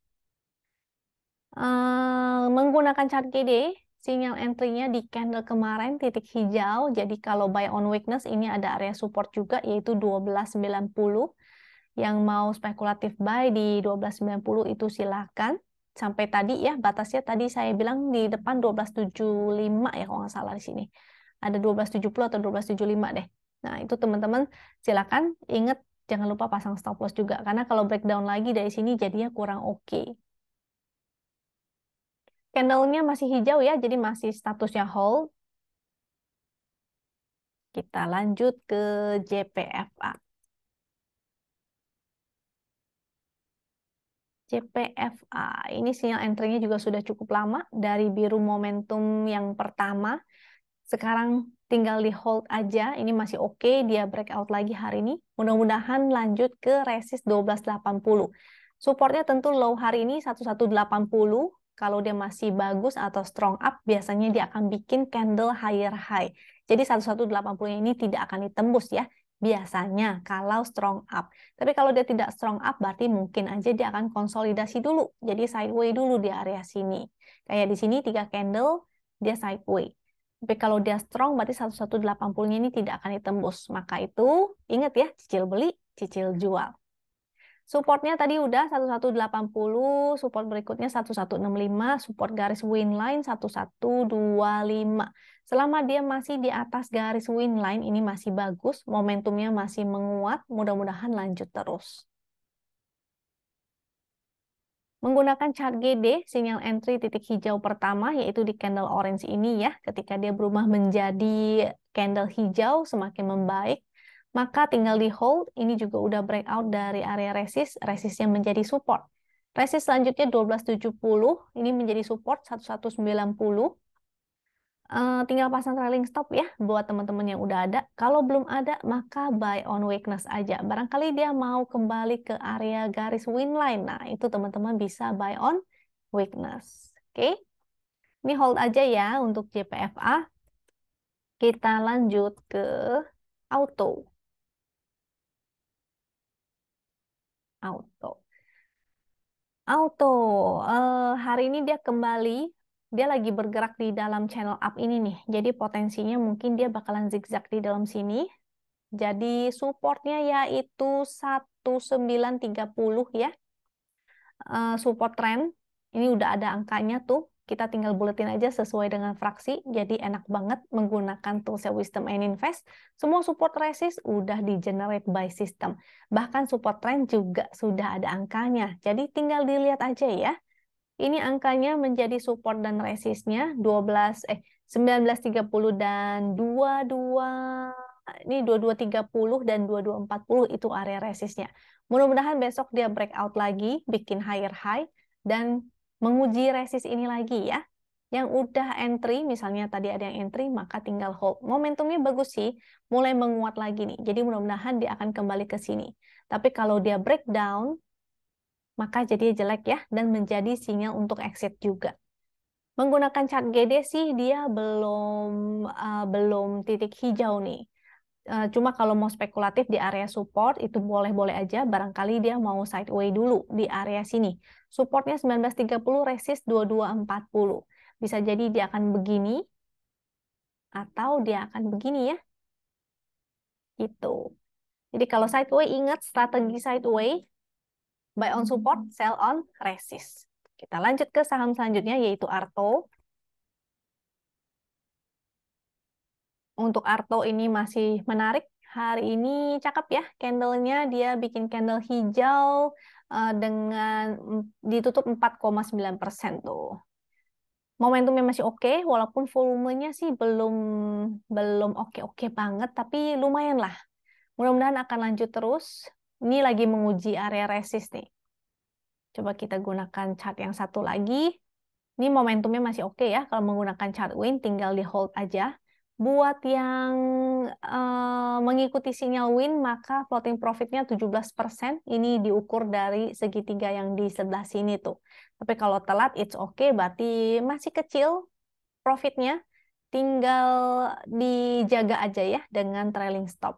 Menggunakan chart GD, sinyal entry-nya di candle kemarin titik hijau. Jadi kalau buy on weakness ini ada area support juga yaitu 1290. Yang mau spekulatif buy di 1290 itu silakan. Sampai tadi ya batasnya tadi saya bilang di depan 1275 ya kalau nggak salah di sini. Ada 1270 atau 1275 deh. Nah, itu teman-teman silakan ingat jangan lupa pasang stop loss juga karena kalau breakdown lagi dari sini jadinya kurang oke. Candle-nya masih hijau ya, jadi masih statusnya hold. Kita lanjut ke JPFA. JPFA, ini sinyal entry-nya juga sudah cukup lama. Dari biru momentum yang pertama, sekarang tinggal di hold aja. Ini masih oke, dia breakout lagi hari ini. Mudah-mudahan lanjut ke resist 1280. Supportnya tentu low hari ini 1180. Kalau dia masih bagus atau strong up, biasanya dia akan bikin candle higher high. Jadi 1180 ini tidak akan ditembus ya. Biasanya kalau strong up. Tapi kalau dia tidak strong up, berarti mungkin aja dia akan konsolidasi dulu. Jadi sideway dulu di area sini. Kayak di sini 3 candle, dia sideway. Tapi kalau dia strong, berarti 1180-nya ini tidak akan ditembus. Maka itu, ingat ya, cicil beli, cicil jual. Supportnya tadi udah 1180, support berikutnya 1165, support garis win line 1125. Selama dia masih di atas garis win line, ini masih bagus, momentumnya masih menguat, mudah-mudahan lanjut terus. Menggunakan chart GD, sinyal entry titik hijau pertama, yaitu di candle orange ini ya, ketika dia berubah menjadi candle hijau, semakin membaik, maka tinggal di hold, ini juga udah breakout dari area resistnya menjadi support. Resist selanjutnya 1270, ini menjadi support 1190. Tinggal pasang trailing stop ya buat teman-teman yang udah ada. Kalau belum ada, maka buy on weakness aja. Barangkali dia mau kembali ke area garis win line. Nah, itu teman-teman bisa buy on weakness. Oke, ini hold aja ya untuk JPFA. Kita lanjut ke auto. Auto. Auto. Hari ini dia kembali. Dia lagi bergerak di dalam channel up ini nih. Jadi potensinya mungkin dia bakalan zigzag di dalam sini. Jadi supportnya yaitu 1930 ya. Support trend. Ini udah ada angkanya tuh. Kita tinggal buletin aja sesuai dengan fraksi. Jadi enak banget menggunakan toolsnya Wisdom and Invest. Semua support resist udah di generate by system. Bahkan support trend juga sudah ada angkanya. Jadi tinggal dilihat aja ya. Ini angkanya menjadi support dan resistnya 1930 dan 22 ini 2230 dan 2240 itu area resistnya. Mudah-mudahan besok dia breakout lagi, bikin higher high dan menguji resist ini lagi ya. Yang udah entry, misalnya tadi ada yang entry, maka tinggal hold. Momentumnya bagus sih, mulai menguat lagi nih. Jadi mudah-mudahan dia akan kembali ke sini. Tapi kalau dia breakdown, maka jadinya jelek ya, dan menjadi sinyal untuk exit juga. Menggunakan chart GD sih dia belum titik hijau nih. Cuma kalau mau spekulatif di area support itu boleh-boleh aja, barangkali dia mau sideway dulu di area sini. Supportnya 1930, resist 2240. Bisa jadi dia akan begini, atau dia akan begini ya. Gitu. Jadi kalau sideway, ingat strategi sideway, buy on support, sell on resist. Kita lanjut ke saham selanjutnya yaitu Arto. Untuk Arto ini masih menarik. Hari ini cakep ya, candlenya dia bikin candle hijau dengan ditutup 4,9% tuh. Momentumnya masih oke, walaupun volumenya sih belum belum oke-oke banget, tapi lumayan lah. Mudah-mudahan akan lanjut terus. Ini lagi menguji area resist nih. Coba kita gunakan chart yang satu lagi. Ini momentumnya masih oke ya. Kalau menggunakan chart win, tinggal di hold aja. Buat yang mengikuti sinyal win, maka floating profitnya 17%. Ini diukur dari segitiga yang di sebelah sini tuh. Tapi kalau telat, it's okay. Berarti masih kecil profitnya. Tinggal dijaga aja ya dengan trailing stop.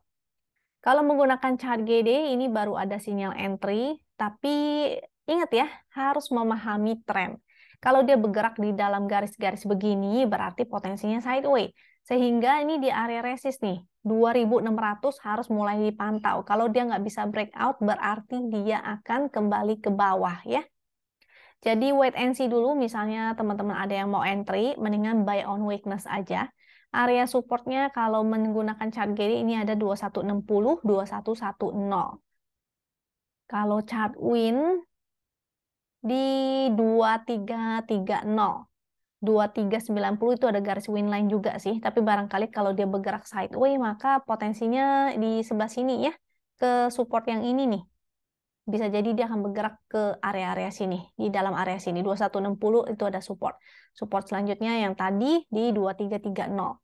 Kalau menggunakan chart GD, ini baru ada sinyal entry. Tapi ingat ya, harus memahami tren. Kalau dia bergerak di dalam garis-garis begini, berarti potensinya sideways. Sehingga ini di area resist nih, 2600 harus mulai dipantau. Kalau dia nggak bisa breakout, berarti dia akan kembali ke bawah ya. Jadi wait and see dulu, misalnya teman-teman ada yang mau entry, mendingan buy on weakness aja. Area supportnya kalau menggunakan chart GD ini ada 2160, 2110. Kalau chart win di 2330. 2390 itu ada garis win line juga sih, tapi barangkali kalau dia bergerak sideways maka potensinya di sebelah sini ya, ke support yang ini nih. Bisa jadi dia akan bergerak ke area-area sini, di dalam area sini 2160 itu ada support. Support selanjutnya yang tadi di 2330.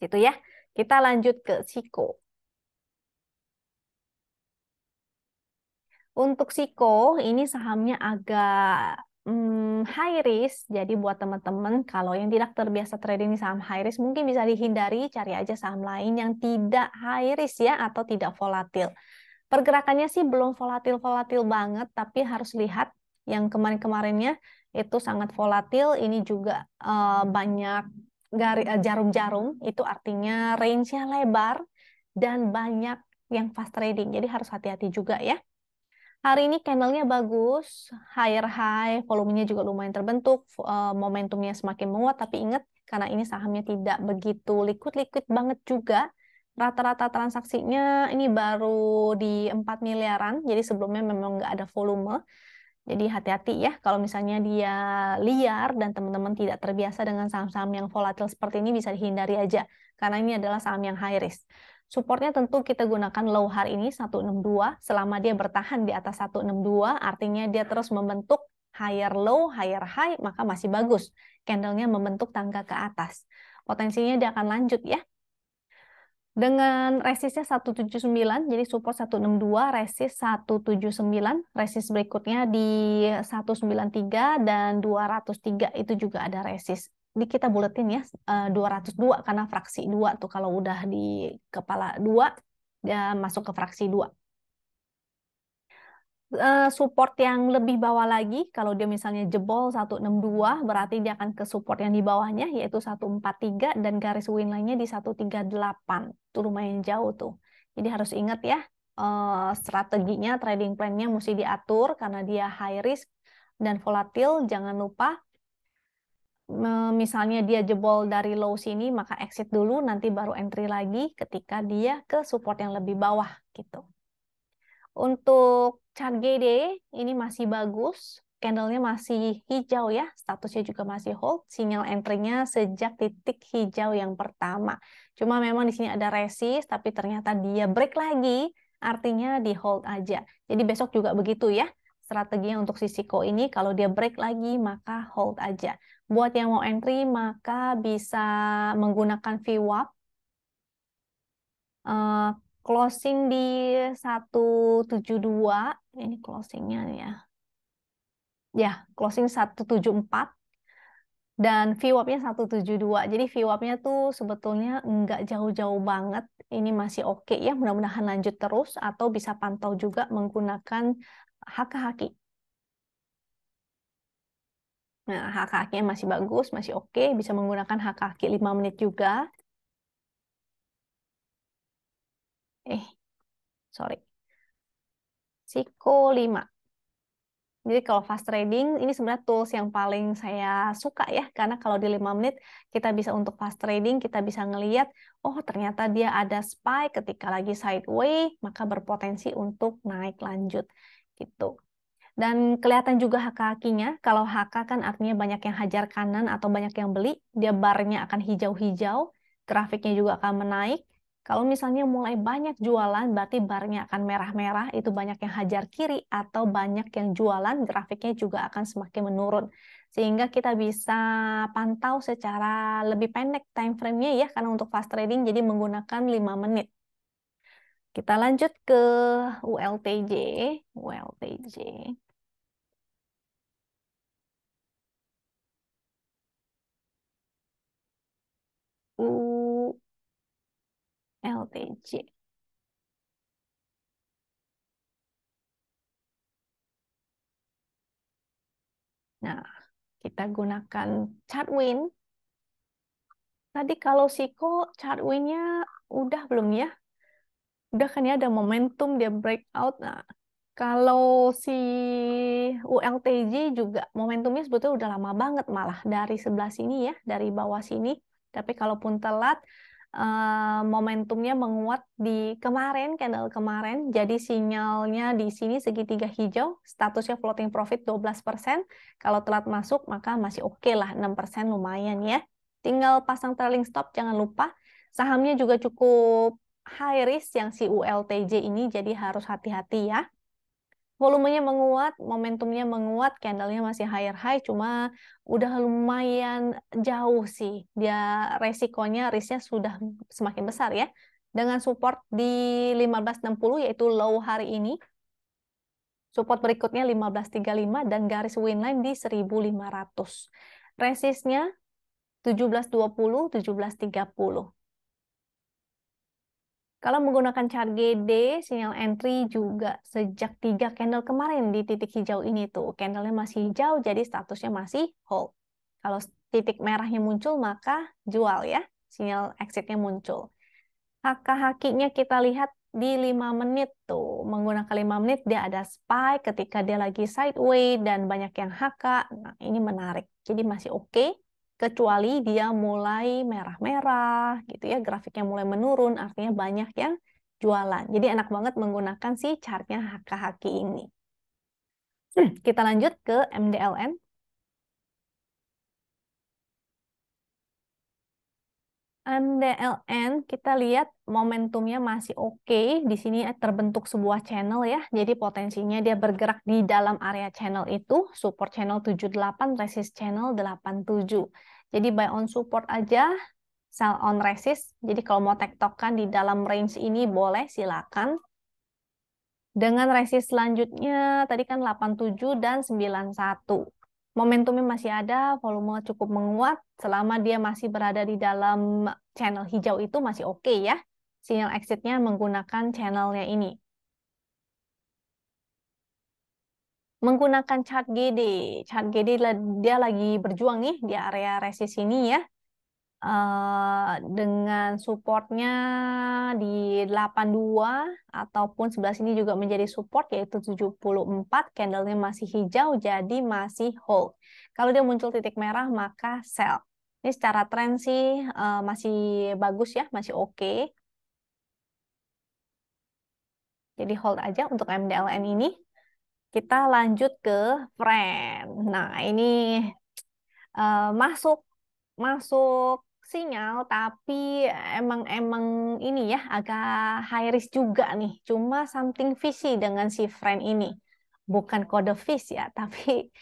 Gitu ya. Kita lanjut ke Siko. Untuk Siko, ini sahamnya agak high risk. Jadi buat teman-teman, kalau yang tidak terbiasa trading di saham high risk, mungkin bisa dihindari, cari aja saham lain yang tidak high risk ya, atau tidak volatil. Pergerakannya sih belum volatil-volatil banget, tapi harus lihat yang kemarin-kemarinnya itu sangat volatil. Ini juga banyak jarum-jarum, itu artinya range-nya lebar dan banyak yang fast trading. Jadi harus hati-hati juga ya. Hari ini candlenya bagus, higher high, volumenya juga lumayan terbentuk, momentumnya semakin menguat, tapi ingat, karena ini sahamnya tidak begitu liquid-liquid banget juga, rata-rata transaksinya ini baru di 4 miliaran, jadi sebelumnya memang nggak ada volume. Jadi hati-hati ya, kalau misalnya dia liar dan teman-teman tidak terbiasa dengan saham-saham yang volatil seperti ini, bisa dihindari aja, karena ini adalah saham yang high risk. Supportnya tentu kita gunakan low hari ini 162, selama dia bertahan di atas 162, artinya dia terus membentuk higher low, higher high, maka masih bagus. Candlenya membentuk tangga ke atas. Potensinya dia akan lanjut ya. Dengan resistnya 179, jadi support 162, resist 179, resist berikutnya di 193 dan 203 itu juga ada resist. Di kita buletin ya, 202 karena fraksi 2 tuh kalau udah di kepala 2, dia masuk ke fraksi 2. Support yang lebih bawah lagi, kalau dia misalnya jebol 162, berarti dia akan ke support yang di bawahnya, yaitu 143, dan garis win lainnya di 138. Itu lumayan jauh tuh. Jadi harus ingat ya, strateginya, trading plan-nya mesti diatur, karena dia high risk dan volatil. Jangan lupa, misalnya dia jebol dari low sini, maka exit dulu, nanti baru entry lagi ketika dia ke support yang lebih bawah, gitu. Untuk chart GD ini masih bagus, candlenya masih hijau ya, statusnya juga masih hold, sinyal entry-nya sejak titik hijau yang pertama. Cuma memang di sini ada resist, tapi ternyata dia break lagi, artinya di hold aja. Jadi besok juga begitu ya, strateginya untuk Sisiko ini, kalau dia break lagi maka hold aja. Buat yang mau entry maka bisa menggunakan VWAP. Closing di 172, ini closingnya ya. Ya, closing 174 dan VWAP-nya 172. Jadi VWAP-nya tuh sebetulnya nggak jauh-jauh banget. Ini masih oke ya, mudah-mudahan lanjut terus atau bisa pantau juga menggunakan HKHQ. Nah, HKHQ-nya masih bagus, masih oke, bisa menggunakan HKHQ 5 menit juga. Sorry. Siko 5. Jadi kalau fast trading ini sebenarnya tools yang paling saya suka ya, karena kalau di 5 menit kita bisa untuk fast trading, kita bisa ngelihat, oh ternyata dia ada spike ketika lagi sideways, maka berpotensi untuk naik lanjut gitu. Dan kelihatan juga HK-nya, kalau HK kan artinya banyak yang hajar kanan atau banyak yang beli, dia barnya akan hijau-hijau, grafiknya juga akan menaik. Kalau misalnya mulai banyak jualan, berarti barnya akan merah-merah, itu banyak yang hajar kiri, atau banyak yang jualan, grafiknya juga akan semakin menurun. Sehingga kita bisa pantau secara lebih pendek time frame-nya ya, karena untuk fast trading jadi menggunakan 5 menit. Kita lanjut ke ULTJ. ULTJ. ULTJ. Nah, kita gunakan chart win. Tadi kalau Siko chart win-nya udah belum ya? Udah kan ya ada momentum dia breakout. Nah, kalau si ULTJ juga momentumnya sebetulnya udah lama banget malah dari sebelah sini ya, dari bawah sini. Tapi kalaupun telat, momentumnya menguat di kemarin, candle kemarin. Jadi sinyalnya di sini segitiga hijau, statusnya floating profit 12%. Kalau telat masuk maka masih oke lah, 6% lumayan ya. Tinggal pasang trailing stop, jangan lupa. Sahamnya juga cukup high risk yang si ULTJ ini, jadi harus hati-hati ya. Volumenya menguat, momentumnya menguat, candlenya masih higher high, cuma udah lumayan jauh sih. Dia resikonya, risknya sudah semakin besar ya. Dengan support di 1560 yaitu low hari ini, support berikutnya 1535 dan garis winline di 1500. Resistnya 1720, 1730. Kalau menggunakan chart GD, sinyal entry juga sejak 3 candle kemarin di titik hijau ini tuh. Candlenya masih hijau, jadi statusnya masih hold. Kalau titik merahnya muncul, maka jual ya. Sinyal exitnya muncul. HK-HQ-nya kita lihat di 5 menit tuh. Menggunakan 5 menit, dia ada spike ketika dia lagi sideways dan banyak yang HK. Nah, ini menarik. Jadi masih oke. Kecuali dia mulai merah-merah gitu ya, grafiknya mulai menurun, artinya banyak yang jualan. Jadi enak banget menggunakan si chartnya HK-HQ ini. Kita lanjut ke MDLN. MDLN kita lihat momentumnya masih oke. Di sini terbentuk sebuah channel ya. Jadi potensinya dia bergerak di dalam area channel itu. Support channel 78, resist channel 87. Jadi buy on support aja, sell on resist. Jadi kalau mau tektokan di dalam range ini boleh silakan. Dengan resist selanjutnya tadi kan 87 dan 91. Momentumnya masih ada, volume cukup menguat. Selama dia masih berada di dalam channel hijau itu masih oke ya. Sinyal exitnya menggunakan channelnya ini. Menggunakan chart GD. Chart GD dia lagi berjuang nih di area resist ini ya. Dengan supportnya di 82 ataupun sebelah sini juga menjadi support yaitu 74, candlenya masih hijau jadi masih hold. Kalau dia muncul titik merah maka sell. Ini secara tren sih masih bagus ya, masih oke. Jadi hold aja untuk MDLN ini. Kita lanjut ke friend. Nah, ini masuk masuk sinyal tapi emang emang ini ya agak high risk juga nih. Cuma something fishy dengan si friend ini. Bukan kode fish ya, tapi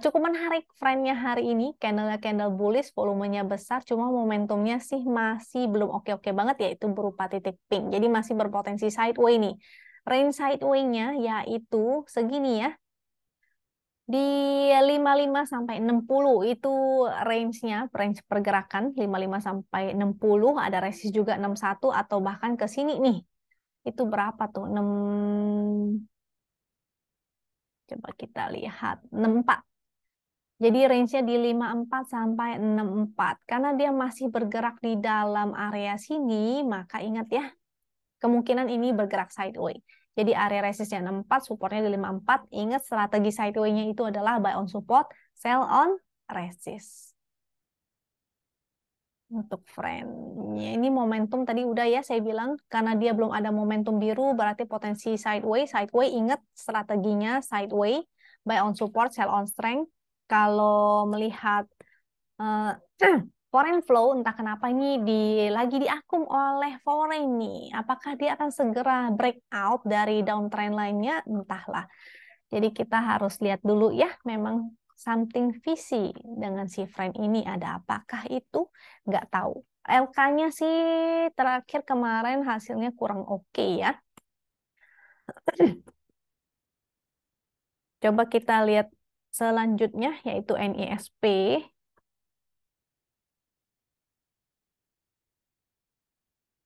cukup menarik friendnya hari ini. Candle-nya candle bullish, volumenya besar, cuma momentumnya sih masih belum oke-oke banget yaitu berupa titik pink. Jadi masih berpotensi sideways nih. Range sideways-nya yaitu segini ya, di 55 sampai 60 itu range-nya, range pergerakan 55 sampai 60, ada resist juga 61 atau bahkan ke sini nih. Itu berapa tuh? 6, coba kita lihat, 64. Jadi range-nya di 54 sampai 64. Karena dia masih bergerak di dalam area sini, maka ingat ya, kemungkinan ini bergerak sideways. Jadi area resistnya 64, supportnya di 54. Ingat strategi sideway-nya itu adalah buy on support, sell on resist. Untuk friend-nya ini momentum tadi udah ya saya bilang, karena dia belum ada momentum biru berarti potensi sideway. Sideway ingat strateginya sideway, buy on support, sell on strength. Kalau melihat uh, foreign flow entah kenapa ini lagi diakum oleh foreign nih. Apakah dia akan segera breakout dari downtrend lainnya? Entahlah. Jadi kita harus lihat dulu ya, memang something fishy dengan si friend ini ada apakah itu? Nggak tahu. LK-nya sih terakhir kemarin hasilnya kurang oke ya. Coba kita lihat selanjutnya yaitu NISP.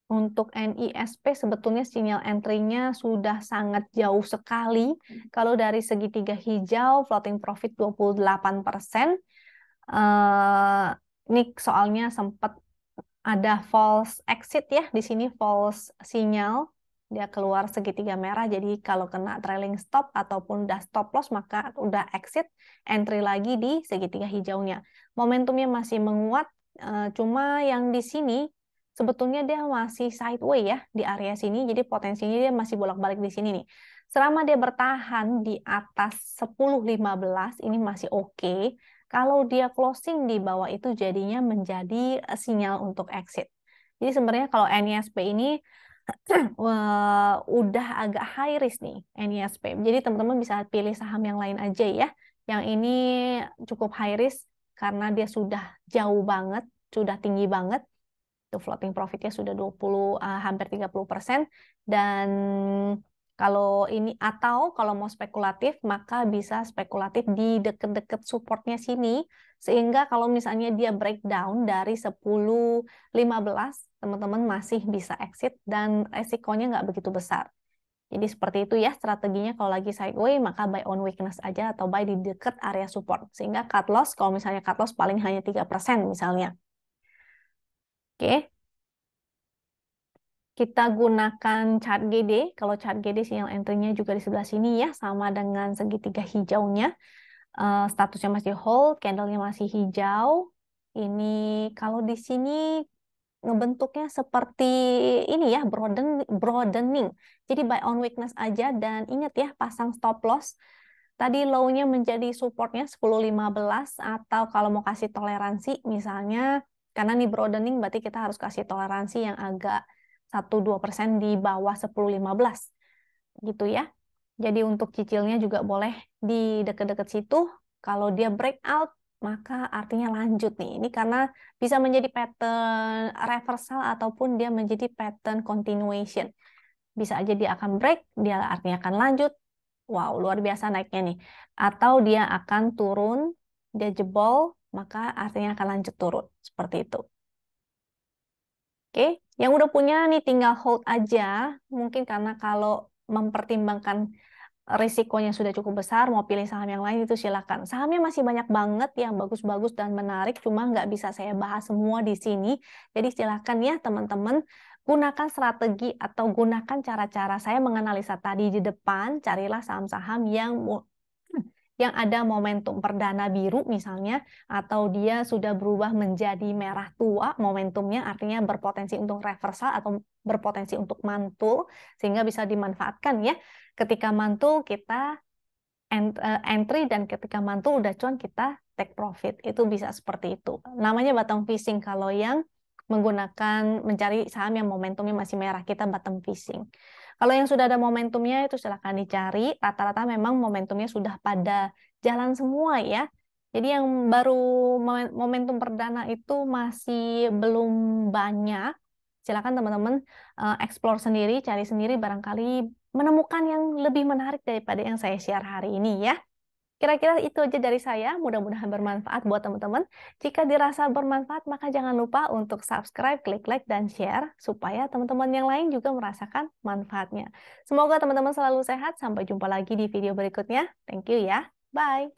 Untuk NISP sebetulnya sinyal entry-nya sudah sangat jauh sekali. Kalau dari segitiga hijau, floating profit 28%. Ini soalnya sempat ada false exit ya. Di sini false sinyal. Dia keluar segitiga merah. Jadi kalau kena trailing stop ataupun udah stop loss, maka udah exit, entry lagi di segitiga hijaunya. Momentumnya masih menguat. Cuma yang di sini sebetulnya dia masih sideway ya di area sini, jadi potensinya dia masih bolak-balik di sini nih. Selama dia bertahan di atas 10.15 ini masih oke. Kalau dia closing di bawah itu jadinya menjadi sinyal untuk exit. Jadi sebenarnya kalau NISP ini udah agak high risk nih NISP. Jadi teman-teman bisa pilih saham yang lain aja ya. Yang ini cukup high risk karena dia sudah jauh banget, sudah tinggi banget. Floating profitnya sudah 20 hampir 30%. Dan kalau ini, atau kalau mau spekulatif maka bisa spekulatif di deket-deket supportnya sini, sehingga kalau misalnya dia breakdown dari 10.15 teman-teman masih bisa exit dan resikonya nggak begitu besar. Jadi seperti itu ya strateginya. Kalau lagi sideway maka buy on weakness aja atau buy di deket area support, sehingga cut loss kalau misalnya cut loss paling hanya 3% misalnya. Oke, kita gunakan chart GD. Kalau chart GD sinyal entry-nya juga di sebelah sini ya, sama dengan segitiga hijaunya. Statusnya masih hold, candle-nya masih hijau. Ini kalau di sini ngebentuknya seperti ini ya, broadening. Jadi buy on weakness aja, dan ingat ya, pasang stop loss. Tadi low-nya menjadi supportnya 10.15, atau kalau mau kasih toleransi misalnya, karena nih broadening berarti kita harus kasih toleransi yang agak 1-2% di bawah 10.15 gitu ya. Jadi untuk cicilnya juga boleh di deket-deket situ. Kalau dia breakout maka artinya lanjut nih. Ini karena bisa menjadi pattern reversal ataupun dia menjadi pattern continuation. Bisa aja dia akan break, dia artinya akan lanjut. Wow, luar biasa naiknya nih. Atau dia akan turun, dia jebol, maka artinya akan lanjut turun. Seperti itu. Oke, yang udah punya nih tinggal hold aja. Mungkin karena kalau mempertimbangkan risikonya sudah cukup besar, mau pilih saham yang lain itu silakan. Sahamnya masih banyak banget yang bagus-bagus dan menarik, cuma nggak bisa saya bahas semua di sini. Jadi silakan ya teman-teman, gunakan strategi atau gunakan cara-cara saya menganalisa tadi di depan, carilah saham-saham yang ada momentum perdana biru misalnya, atau dia sudah berubah menjadi merah tua momentumnya, artinya berpotensi untuk reversal atau berpotensi untuk mantul, sehingga bisa dimanfaatkan ya. Ketika mantul kita entry, dan ketika mantul udah cuan kita take profit. Itu bisa seperti itu. Namanya bottom fishing kalau yang menggunakan mencari saham yang momentumnya masih merah, kita bottom fishing. Kalau yang sudah ada momentumnya itu silahkan dicari. Rata-rata memang momentumnya sudah pada jalan semua ya. Jadi yang baru momentum perdana itu masih belum banyak. Silakan teman-teman explore sendiri, cari sendiri, barangkali menemukan yang lebih menarik daripada yang saya share hari ini ya. Kira-kira itu aja dari saya, mudah-mudahan bermanfaat buat teman-teman. Jika dirasa bermanfaat, maka jangan lupa untuk subscribe, klik like, dan share, supaya teman-teman yang lain juga merasakan manfaatnya. Semoga teman-teman selalu sehat, sampai jumpa lagi di video berikutnya. Thank you ya, bye!